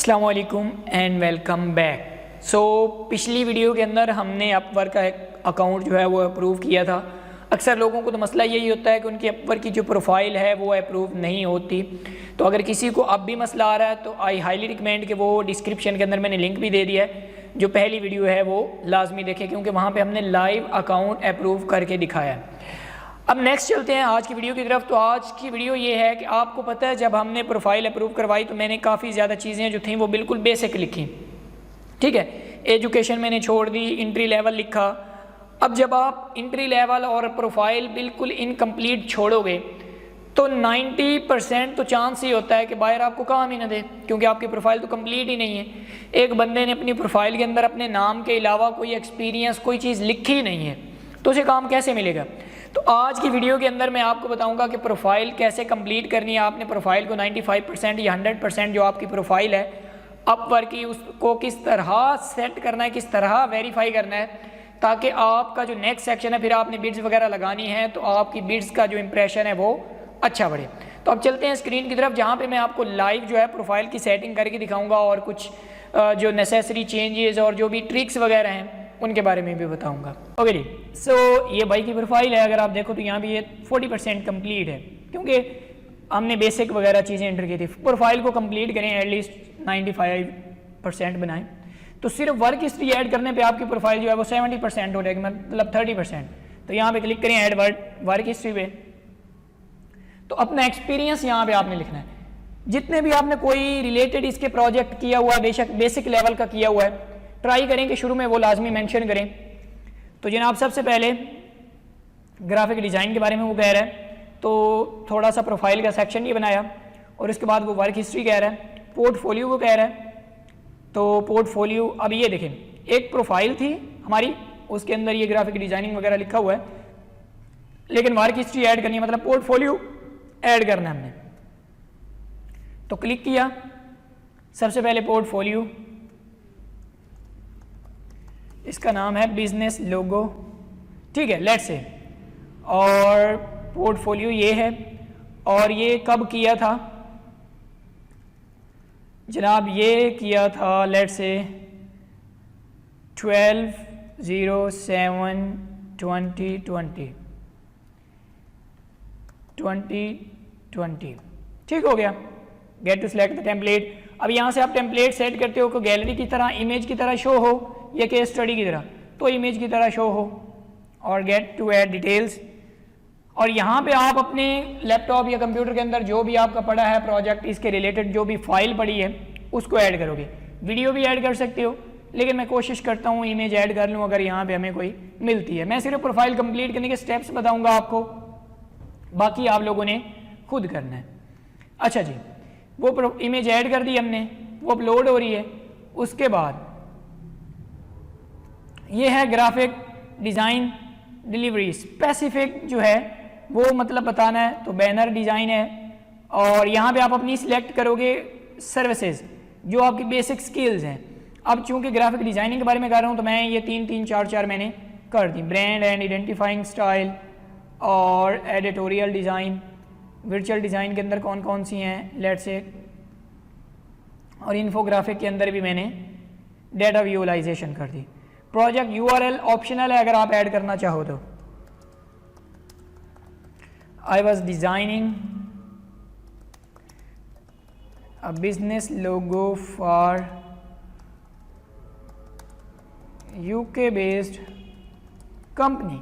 अस्सलाम वालेकुम and welcome back. पिछली वीडियो के अंदर हमने अपवर्क का अकाउंट जो है वो अप्रूव किया था। अक्सर लोगों को तो मसला यही होता है कि उनकी अपवर्क की जो प्रोफाइल है वो अप्रूव नहीं होती। तो अगर किसी को अब भी मसला आ रहा है तो आई हाईली रिकमेंड कि वो डिस्क्रिप्शन के अंदर मैंने लिंक भी दे दिया है, जो पहली वीडियो है वो लाजमी देखें, क्योंकि वहाँ पर हमने लाइव अकाउंट अप्रूव करके दिखाया है। अब नेक्स्ट चलते हैं आज की वीडियो की तरफ। तो आज की वीडियो ये है कि आपको पता है जब हमने प्रोफाइल अप्रूव करवाई तो मैंने काफ़ी ज़्यादा चीज़ें जो थी वो बिल्कुल बेसिक लिखी, ठीक है। एजुकेशन मैंने छोड़ दी, इंट्री लेवल लिखा। अब जब आप इंट्री लेवल और प्रोफाइल बिल्कुल इनकम्प्लीट छोड़ोगे तो 90% तो चांस ही होता है कि बायर आपको काम ही ना दे, क्योंकि आपकी प्रोफाइल तो कंप्लीट ही नहीं है। एक बंदे ने अपनी प्रोफाइल के अंदर अपने नाम के अलावा कोई एक्सपीरियंस, कोई चीज़ लिखी ही नहीं है, तो उसे काम कैसे मिलेगा। तो आज की वीडियो के अंदर मैं आपको बताऊंगा कि प्रोफाइल कैसे कंप्लीट करनी है। आपने प्रोफाइल को 95% या 100% जो आपकी प्रोफाइल है अपवर्क की, उसको किस तरह सेट करना है, किस तरह वेरीफाई करना है, ताकि आपका जो नेक्स्ट सेक्शन है फिर आपने बिड्स वगैरह लगानी है तो आपकी बिड्स का जो इंप्रेशन है वो अच्छा बढ़े। तो अब चलते हैं स्क्रीन की तरफ, जहाँ पर मैं आपको लाइव जो है प्रोफाइल की सेटिंग करके दिखाऊँगा और कुछ जो नेसेसरी चेंजेस और जो भी ट्रिक्स वगैरह हैं उनके बारे में भी बताऊंगा। ओके जी, ये भाई की प्रोफाइल है। अगर आप देखो तो यहाँ भी ये 40% कंप्लीट है, क्योंकि हमने बेसिक वगैरह चीज़ें एंटर की थी। प्रोफाइल को कंप्लीट करें, एटलीस्ट 95% बनाएं, तो सिर्फ वर्क हिस्ट्री ऐड करने पे आपकी प्रोफाइल जो है वो 70% हो जाएगी, मतलब 30%। तो यहाँ पे क्लिक करें ऐड वर्क हिस्ट्री पे, तो अपना एक्सपीरियंस यहाँ पे आपने लिखना है। जितने भी आपने कोई रिलेटेड इसके प्रोजेक्ट किया हुआ है, बेशक बेसिक लेवल का किया हुआ है, ट्राई करें कि शुरू में वो लाजमी मेंशन करें। तो जनाब सबसे पहले ग्राफिक डिज़ाइन के बारे में वो कह रहा है, तो थोड़ा सा प्रोफाइल का सेक्शन ये बनाया, और उसके बाद वो वर्क हिस्ट्री कह रहा है, पोर्टफोलियो को कह रहा है। तो पोर्टफोलियो, अब ये देखें, एक प्रोफाइल थी हमारी, उसके अंदर ये ग्राफिक डिज़ाइनिंग वगैरह लिखा हुआ है, लेकिन वर्क हिस्ट्री ऐड करनी है, मतलब पोर्टफोलियो ऐड करना है हमने। तो क्लिक किया, सबसे पहले पोर्टफोलियो, इसका नाम है बिजनेस लोगो, ठीक है, लेट्स से। और पोर्टफोलियो ये है, और ये कब किया था जनाब, ये किया था लेट्स से 12/07/2020, ठीक हो गया। Get to select the template. अब यहाँ से आप टेम्पलेट सेट करते हो कि गैलरी की तरह, इमेज की तरह शो हो या केस स्टडी की तरह, तो इमेज की तरह शो हो। और गेट टू ऐड डिटेल्स, और यहाँ पे आप अपने लैपटॉप या कंप्यूटर के अंदर जो भी आपका पड़ा है प्रोजेक्ट, इसके रिलेटेड जो भी फाइल पड़ी है उसको ऐड करोगे। वीडियो भी ऐड कर सकते हो, लेकिन मैं कोशिश करता हूँ इमेज ऐड कर लूँ अगर यहाँ पे हमें कोई मिलती है। मैं सिर्फ प्रोफाइल कंप्लीट करने के स्टेप्स बताऊँगा आपको, बाकी आप लोगों ने खुद करना है। अच्छा जी, वो इमेज ऐड कर दी हमने, वो अपलोड हो रही है। उसके बाद ये है ग्राफिक डिज़ाइन डिलीवरी, स्पेसिफिक जो है वो मतलब बताना है, तो बैनर डिज़ाइन है। और यहाँ पे आप अपनी सिलेक्ट करोगे सर्विसेज, जो आपकी बेसिक स्किल्स हैं। अब चूंकि ग्राफिक डिज़ाइनिंग के बारे में कर रहा हूँ तो मैं ये 3-3-4 मैंने कर दी। ब्रांड एंड आइडेंटिफाइंग स्टाइल, और एडिटोरियल डिज़ाइन, वर्चुअल डिज़ाइन के अंदर कौन कौन सी हैं लेट्स से, और इन्फोग्राफिक के अंदर भी मैंने डेटा विजुअलाइजेशन कर दी। प्रोजेक्ट यूआरएल ऑप्शनल है अगर आप ऐड करना चाहो तो। I was designing a business logo for UK based company,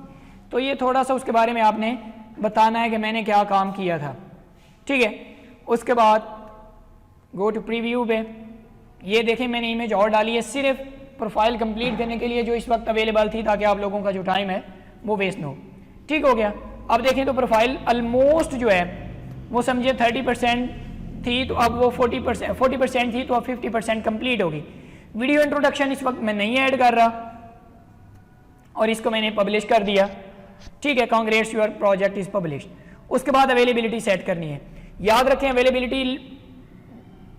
तो ये थोड़ा सा उसके बारे में आपने बताना है कि मैंने क्या काम किया था, ठीक है। उसके बाद गो टू प्रीव्यू पे, ये देखें मैंने इमेज और डाली है सिर्फ प्रोफाइल कंप्लीट करने के लिए जो इस वक्त अवेलेबल थी, ताकि आप लोगों का जो टाइम है वो वेस्ट ना हो, ठीक हो गया। अब देखें तो प्रोफाइल ऑलमोस्ट जो है वो समझिए 30% थी, तो अब वो 40% थी, तो अब 50% कंप्लीट होगी। वीडियो इंट्रोडक्शन इस वक्त मैं नहीं ऐड कर रहा, और इसको मैंने पब्लिश कर दिया, ठीक है। Congrats your project is published. उसके बाद अवेलेबिलिटी सेट करनी है। याद रखें availability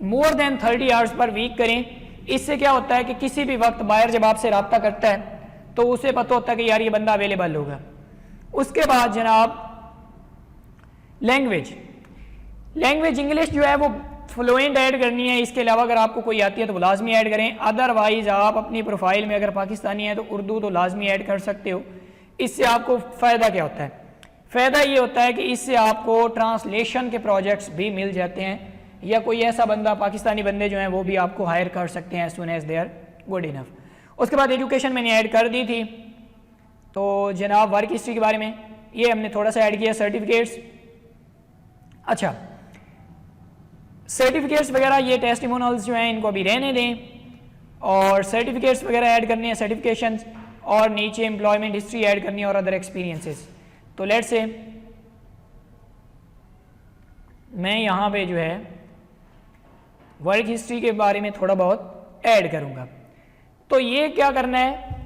more than 30 hours per week करें। इससे क्या होता है कि किसी भी वक्त बायर जब आपसे रब्ता करता है तो उसे पता होता है कि यार ये बंदा अवेलेबल होगा। उसके बाद जनाब लैंग्वेज इंग्लिश जो है वो फ्लुएंट ऐड करनी है, इसके अलावा अगर आपको कोई आती है तो वो लाजमी ऐड करें, अदरवाइज आप अपनी प्रोफाइल में अगर पाकिस्तानी है तो उर्दू तो लाजमी ऐड कर सकते हो। इससे आपको फ़ायदा क्या होता है? फ़ायदा ये होता है कि इससे आपको ट्रांसलेशन के प्रोजेक्ट्स भी मिल जाते हैं, या कोई ऐसा बंदा, पाकिस्तानी बंदे जो हैं वो भी आपको हायर कर सकते हैं as soon as they are good enough. उसके बाद एजुकेशन मैंने ऐड कर दी थी, तो जनाब वर्क हिस्ट्री के बारे में ये हमने थोड़ा सा ऐड किया, सर्टिफिकेट्स। अच्छा, सर्टिफिकेट्स वगैरह ये टेस्टिमोनियल्स जो हैं इनको अभी रहने दें, और सर्टिफिकेट्स वगैरह ऐड करने हैं, सर्टिफिकेशंस, और नीचे एम्प्लॉयमेंट हिस्ट्री ऐड करनी है और अदर एक्सपीरियंसेस। तो लेट्स से मैं यहाँ पे जो है वर्क हिस्ट्री के बारे में थोड़ा बहुत ऐड करूँगा। तो ये क्या करना है,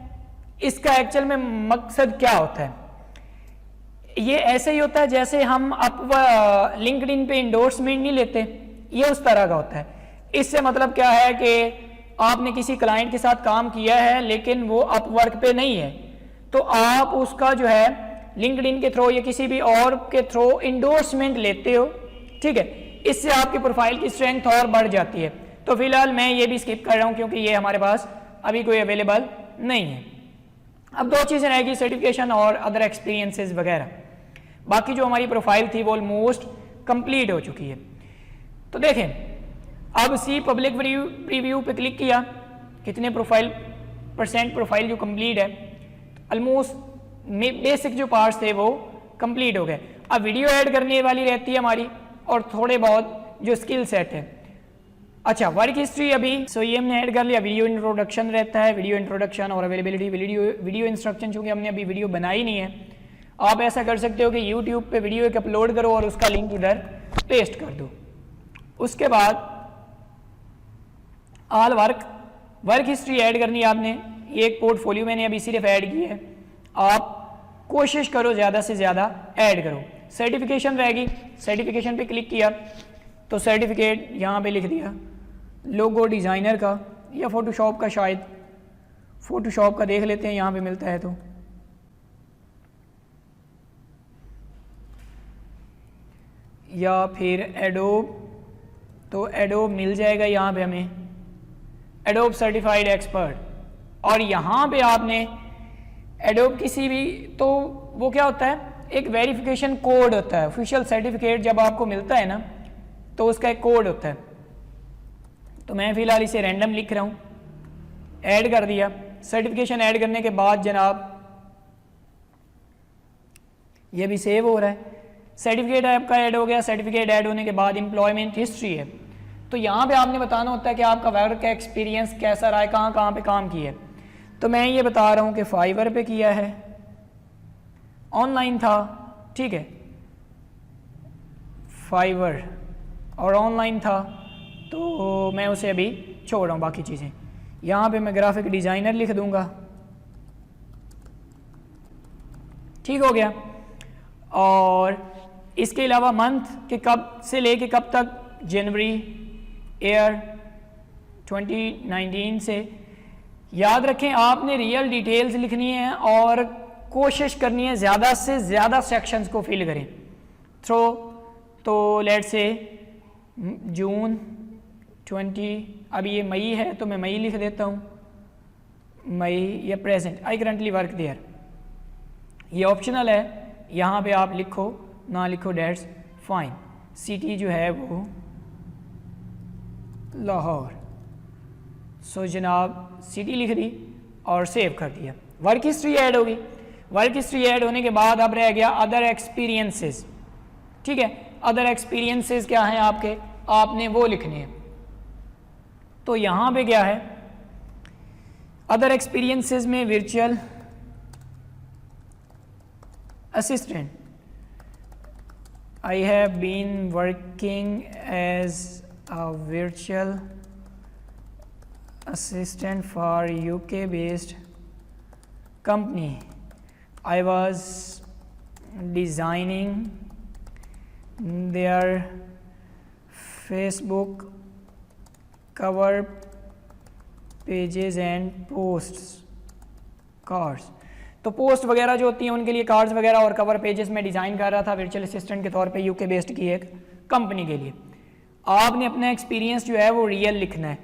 इसका एक्चुअल में मकसद क्या होता है? ये ऐसे ही होता है जैसे हम अप लिंक्डइन पे इंडोर्समेंट नहीं लेते, ये उस तरह का होता है। इससे मतलब क्या है कि आपने किसी क्लाइंट के साथ काम किया है लेकिन वो अपवर्क पे नहीं है, तो आप उसका जो है लिंक्डइन के थ्रू या किसी भी और के थ्रू इंडोर्समेंट लेते हो, ठीक है। इससे आपकी प्रोफाइल की स्ट्रेंथ और बढ़ जाती है। तो फिलहाल मैं ये भी स्किप कर रहा हूँ क्योंकि ये हमारे पास अभी कोई अवेलेबल नहीं है। अब दो चीज़ें रहेगी, सर्टिफिकेशन और अदर एक्सपीरियंसेस वगैरह। बाकी जो हमारी प्रोफाइल थी वो ऑलमोस्ट कंप्लीट हो चुकी है। तो देखें, अब सी पब्लिक प्रीव्यू पे क्लिक किया, कितने % प्रोफाइल जो कंप्लीट है, ऑलमोस्ट बेसिक जो पार्ट्स थे वो कंप्लीट हो गए। अब वीडियो ऐड करने वाली रहती है हमारी, और थोड़े बहुत जो स्किल सेट है। अच्छा, वर्क हिस्ट्री अभी ये हमने ऐड कर लिया। वीडियो इंट्रोडक्शन रहता है, वीडियो इंट्रोडक्शन और अवेलेबिलिटी, वीडियो इंस्ट्रक्शन। चूँकि हमने अभी वीडियो बनाई नहीं है, आप ऐसा कर सकते हो कि यूट्यूब पे वीडियो एक अपलोड करो और उसका लिंक इधर पेस्ट कर दो। उसके बाद ऑल वर्क हिस्ट्री ऐड करनी है आपने। ये एक पोर्टफोलियो मैंने अभी सिर्फ ऐड की है, आप कोशिश करो ज़्यादा से ज़्यादा ऐड करो। सर्टिफिकेशन रहेगी, सर्टिफिकेशन पे क्लिक किया तो सर्टिफिकेट यहाँ पे लिख दिया, लोगो डिज़ाइनर का या फ़ोटोशॉप का, शायद फ़ोटोशॉप का देख लेते हैं यहाँ पे मिलता है तो। या फिर एडोब, तो एडोब मिल जाएगा यहाँ पे हमें, एडोब सर्टिफाइड एक्सपर्ट। और यहाँ पे आपने एडोब किसी भी, तो वो क्या होता है, एक वेरिफिकेशन कोड होता है। ऑफिशियल सर्टिफिकेट जब आपको मिलता है ना, तो उसका एक कोड होता है। तो मैं फ़िलहाल इसे रैंडम लिख रहा हूँ, ऐड कर दिया। सर्टिफिकेशन ऐड करने के बाद जनाब ये भी सेव हो रहा है, सर्टिफिकेट आपका ऐड हो गया। सर्टिफिकेट ऐड होने के बाद एम्प्लॉयमेंट हिस्ट्री है, तो यहाँ पे आपने बताना होता है कि आपका वर्क का एक्सपीरियंस कैसा रहा है, कहाँ कहाँ पे काम किया है। तो मैं ये बता रहा हूँ कि फाइवर पे किया है, ऑनलाइन था, ठीक है, फाइवर और ऑनलाइन था, तो मैं उसे अभी छोड़ रहा हूँ बाकी चीज़ें। यहाँ पे मैं ग्राफिक डिज़ाइनर लिख दूँगा, ठीक हो गया। और इसके अलावा मंथ के कब से लेके कब तक, जनवरी ईयर 2019 से। याद रखें आपने रियल डिटेल्स लिखनी है और कोशिश करनी है ज़्यादा से ज़्यादा सेक्शंस को फिल करें थ्रो। तो लेट्स से जून 20, अभी ये मई है तो मैं मई लिख देता हूँ, मई या present, I currently work there. ये ऑप्शनल है, यहाँ पे आप लिखो ना लिखो डेट्स फाइन। सिटी जो है वो लाहौर, सो जनाब सिटी लिख दी और सेव कर दिया। वर्क हिस्ट्री ऐड होगी। वर्क हिस्ट्री ऐड होने के बाद अब रह गया अदर एक्सपीरियंसेस, ठीक है। अदर एक्सपीरियंसेस क्या हैं आपके, आपने वो लिखने हैं। तो यहाँ पे क्या है, अदर एक्सपीरियंसेस में virtual assistant, I have been working as a virtual assistant for UK based company. I was designing their Facebook cover pages and posts cards. तो पोस्ट वगैरह जो होती हैं उनके लिए कार्ड्स वगैरह और कवर पेजेस में डिज़ाइन कर रहा था वर्चुअल असिस्टेंट के तौर पे यूके बेस्ड की एक कंपनी के लिए। आपने अपना एक्सपीरियंस जो है वो रियल लिखना है,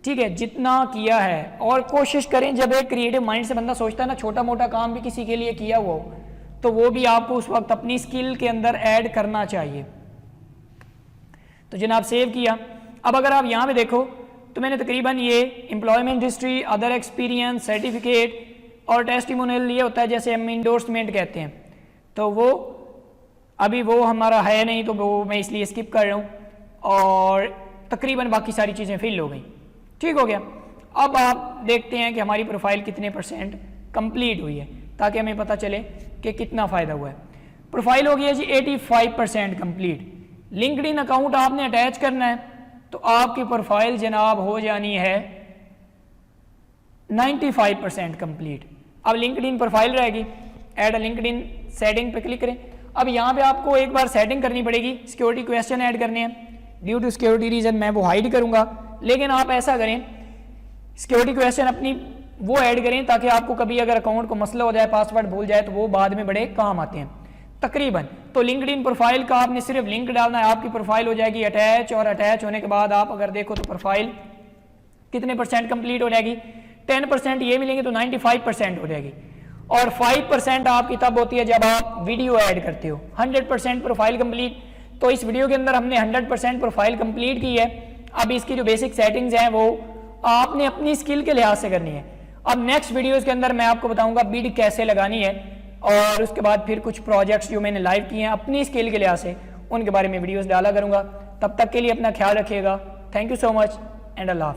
ठीक है, जितना किया है। और कोशिश करें, जब एक क्रिएटिव माइंड से बंदा सोचता है ना, छोटा मोटा काम भी किसी के लिए किया हुआ हो, तो वो भी आपको उस वक्त अपनी स्किल के अंदर ऐड करना चाहिए। तो जनाब सेव किया। अब अगर आप यहाँ पे देखो तो मैंने तकरीबन ये employment history, other experience, certificate और टेस्टिमोनियल ये होता है जैसे हम इंडोर्समेंट कहते हैं, तो वो अभी वो हमारा है नहीं, तो वो मैं इसलिए स्किप कर रहा हूँ। और तकरीबन बाकी सारी चीज़ें फिल हो गई, ठीक हो गया। अब आप देखते हैं कि हमारी प्रोफाइल कितने % कंप्लीट हुई है, ताकि हमें पता चले कि कितना फ़ायदा हुआ है। प्रोफाइल हो गया जी 85% कंप्लीट। लिंक्डइन अकाउंट आपने अटैच करना है, तो आपकी प्रोफाइल जनाब हो जानी है 95% कंप्लीट। अब लिंक्डइन प्रोफाइल रहेगी, ऐड अ लिंक्डइन सेटिंग पे क्लिक करें। अब यहाँ पे आपको एक बार सेटिंग करनी पड़ेगी, सिक्योरिटी क्वेश्चन ऐड करने हैं। ड्यू टू सिक्योरिटी रीजन मैं वो हाइड करूँगा, लेकिन आप ऐसा करें सिक्योरिटी क्वेश्चन अपनी वो ऐड करें ताकि आपको कभी अगर अकाउंट को मसला हो जाए, पासवर्ड भूल जाए, तो वो बाद में बड़े काम आते हैं तकरीबन। तो लिंक्डइन प्रोफाइल का आपने सिर्फ लिंक डालना है, आपकी प्रोफाइल हो जाएगी अटैच। और अटैच होने के बाद आप अगर देखो तो प्रोफाइल कितने % कंप्लीट हो जाएगी, 10% ये मिलेंगे तो 95% हो जाएगी। और 5% आपकी तब होती है जब आप वीडियो ऐड करते हो। 100% प्रोफाइल कंप्लीट। तो इस वीडियो के अंदर हमने 100% प्रोफाइल कंप्लीट की है। अब इसकी जो बेसिक सेटिंग्स हैं वो आपने अपनी स्किल के लिहाज से करनी है। अब नेक्स्ट वीडियोस के अंदर मैं आपको बताऊंगा बिड कैसे लगानी है, और उसके बाद फिर कुछ प्रोजेक्ट्स जो मैंने लाइव किए हैं अपनी स्किल के लिहाज से, उनके बारे में वीडियोस डाला करूंगा। तब तक के लिए अपना ख्याल रखिएगा। Thank you so much and अल्लाह हाफ़िज़।